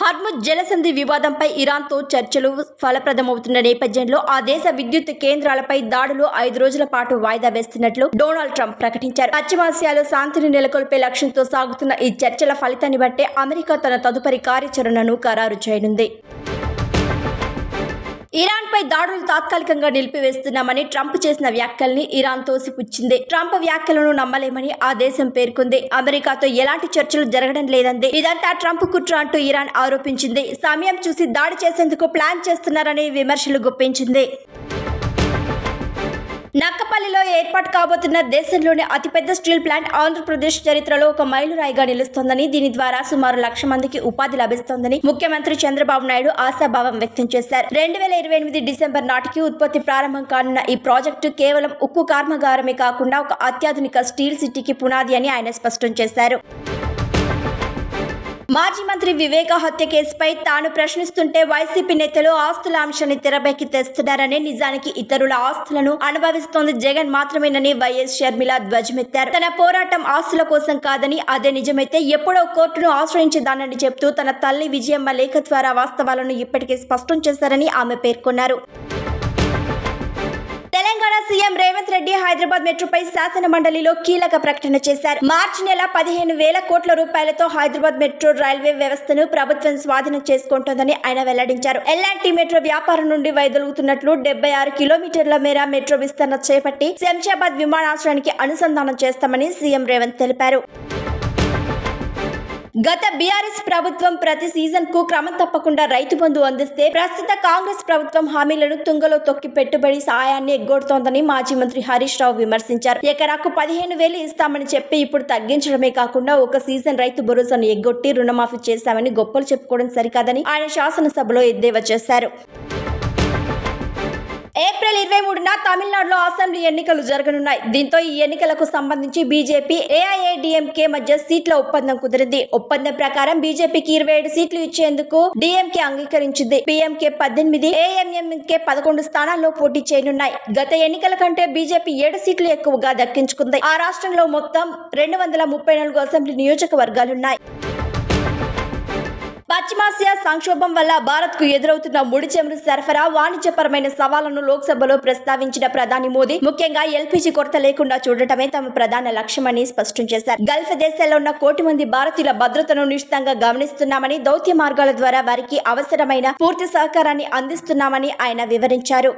Hormuz జలసంధి వివాదంపై ఇరాన్తో చర్చలు ఫలప్రదమవుతున్న నేపథ్యంలో ఆ దేశ విద్యుత్ కేంద్రాలపై దాడులు 5 రోజుల పాటు వాయిదా వేస్తున్నట్లు డొనాల్డ్ ట్రంప్ ప్రకటించారు. పశ్చిమాసియాలో శాంతిని నెలకొల్పే లక్ష్యంతో సాగుతున్న ఈ చర్చల ఫలితాన్ని బట్టే అమెరికా తన తదుపరి కార్యాచరణను ఖరారు చేయనుంది. ఇరాన్పై దాడులు తాత్కాలికంగా నిలిపివేస్తున్నామని ట్రంప్ చేసిన వ్యాఖ్యల్ని ఇరాన్ తోసిపుచ్చింది. ట్రంప్ వ్యాఖ్యలను నమ్మలేమని ఆ దేశం పేర్కొంది. అమెరికాతో ఎలాంటి చర్చలు జరగడం లేదంది. ఇదంతా ట్రంప్ కుట్ర అంటూ ఇరాన్ ఆరోపించింది. సమయం చూసి దాడి చేసేందుకు ప్లాన్ చేస్తున్నారని విమర్శలు గుప్పించింది. నక్కపల్లిలో ఏర్పాటు కాబోతున్న దేశంలోని అతిపెద్ద స్టీల్ ప్లాంట్ ఆంధ్రప్రదేశ్ చరిత్రలో ఒక మైలురాయిగా నిలుస్తోందని, దీని ద్వారా సుమారు 1,00,000 మందికి ఉపాధి లభిస్తోందని ముఖ్యమంత్రి చంద్రబాబు నాయుడు ఆశాభావం వ్యక్తం చేశారు. 2028 డిసెంబర్ నాటికి ఉత్పత్తి ప్రారంభం కానున్న ఈ ప్రాజెక్టు కేవలం ఉక్కు కర్మాగారమే కాకుండా ఒక అత్యాధునిక స్టీల్ సిటీకి పునాది అని ఆయన స్పష్టం చేశారు. మాజీ మంత్రి వివేక హత్య కేసుపై తాను ప్రశ్నిస్తుంటే వైసీపీ నేతలు ఆస్తుల అంశాన్ని తెరపైకి తెస్తున్నారని, నిజానికి ఇతరుల ఆస్తులను అనుభవిస్తోంది జగన్ మాత్రమేనని వైఎస్ షర్మిల ధ్వజమెత్తారు. తన పోరాటం ఆస్తుల కోసం కాదని, అదే నిజమైతే ఎప్పుడో కోర్టును ఆశ్రయించేదానని చెప్తూ తన తల్లి విజయమ్మ లేఖ ద్వారా వాస్తవాలను ఇప్పటికే స్పష్టం చేశారని ఆమె పేర్కొన్నారు. తెలంగాణ సీఎం రేవంత్ రెడ్డి హైదరాబాద్ మెట్రోపై శాసన మండలిలో కీలక ప్రకటన చేశారు. మార్చి నెల 15,000 కోట్ల రూపాయలతో హైదరాబాద్ మెట్రో రైల్వే వ్యవస్థను ప్రభుత్వం స్వాధీనం చేసుకుంటోందని ఆయన వెల్లడించారు. ఎల్ఆర్టీ మెట్రో వ్యాపారం నుండి వైదొలుగుతున్నట్లు 76 కిలోమీటర్ల మేర మెట్రో విస్తరణ చేపట్టి శంషాబాద్ విమానాశ్రయానికి అనుసంధానం చేస్తామని సీఎం రేవంత్ తెలిపారు. గత బీఆర్ఎస్ ప్రభుత్వం ప్రతి సీజన్ కు క్రమం తప్పకుండా రైతు బంధు అందిస్తే, ప్రస్తుత కాంగ్రెస్ ప్రభుత్వం హామీలను తుంగలో తొక్కి పెట్టుబడి సాయాన్ని ఎగ్గొడుతోందని మాజీ మంత్రి హరీష్ రావు విమర్శించారు. ఎకరాకు 15,000 ఇస్తామని చెప్పి ఇప్పుడు తగ్గించడమే కాకుండా ఒక సీజన్ రైతు భరోసాను ఎగ్గొట్టి రుణమాఫీ చేశామని గొప్పలు చెప్పుకోవడం సరికాదని ఆయన శాసనసభలో ఎద్దేవా చేశారు. ఏప్రిల్ 23న తమిళనాడులో అసెంబ్లీ ఎన్నికలు జరగనున్నాయి. దీంతో ఈ ఎన్నికలకు సంబంధించి బీజేపీ, ఏఐఏడీఎంకే మధ్య సీట్ల ఒప్పందం కుదిరింది. ఒప్పందం ప్రకారం బీజేపీకి 27 సీట్లు ఇచ్చేందుకు డీఎంకే అంగీకరించింది. పీఎంకే 18, ఏఎంఎంకే 11 స్థానాల్లో పోటీ చేయనున్నాయి. గత ఎన్నికల కంటే బీజేపీ 7 సీట్లు ఎక్కువగా దక్కించుకుంది. ఆ రాష్ట్రంలో మొత్తం 234 అసెంబ్లీ నియోజకవర్గాలున్నాయి. పశ్చిమాసియా సంక్షోభం వల్ల భారత్ కు ఎదురవుతున్న ముడి చమురు సరఫరా, వాణిజ్యపరమైన సవాళ్లను లోక్సభలో ప్రస్తావించిన ప్రధాని మోదీ ముఖ్యంగా ఎల్పీజీ కొరత లేకుండా చూడటమే తమ ప్రధాన లక్ష్యమని స్పష్టం చేశారు. గల్ఫ్ దేశాల్లో ఉన్న 1 కోటి మంది భారతీయుల భద్రతను నిశితంగా గమనిస్తున్నామని, దౌత్య మార్గాల ద్వారా వారికి అవసరమైన పూర్తి సహకారాన్ని అందిస్తున్నామని ఆయన వివరించారు.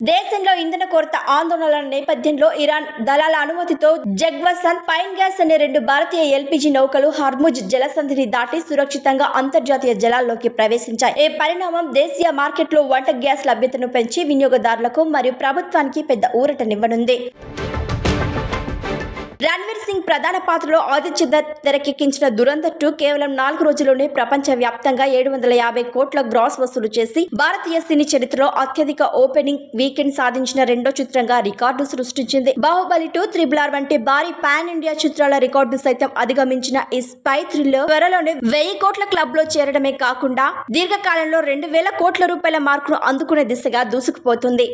దేశంలో ఇంధన కొరత ఆందోళనల నేపథ్యంలో ఇరాన్ దళాల అనుమతితో జగ్వసంత్, పైన్ గ్యాస్ అనే 2 భారతీయ ఎల్పీజీ నౌకలు హర్ముజ్ జలసంధిని దాటి సురక్షితంగా అంతర్జాతీయ జలాల్లోకి ప్రవేశించాయి. ఈ పరిణామం దేశీయ మార్కెట్లో వంట గ్యాస్ లభ్యతను పెంచి వినియోగదారులకు మరియు ప్రభుత్వానికి పెద్ద ఊరటనివ్వనుంది. రణ్వీర్ సింగ్ ప్రధాన పాత్రలో ఆదిత్య దత్ తెరకెక్కించిన దురంధర్ 2 కేవలం 4 రోజుల్లోనే ప్రపంచ వ్యాప్తంగా 750 కోట్ల గ్రాస్ వసూలు చేసి భారతీయ సినీ చరిత్రలో అత్యధిక ఓపెనింగ్ వీకెండ్ సాధించిన 2వ చిత్రంగా రికార్డు సృష్టించింది. బాహుబలి 2, RRR వంటి భారీ పాన్ ఇండియా చిత్రాల రికార్డు సైతం అధిగమించిన ఈ స్పై థ్రిల్లర్ త్వరలోనే 1000 కోట్ల క్లబ్ లో చేరడమే కాకుండా దీర్ఘకాలంలో 2,000 కోట్ల రూపాయల మార్కును అందుకునే దిశగా దూసుకుపోతుంది.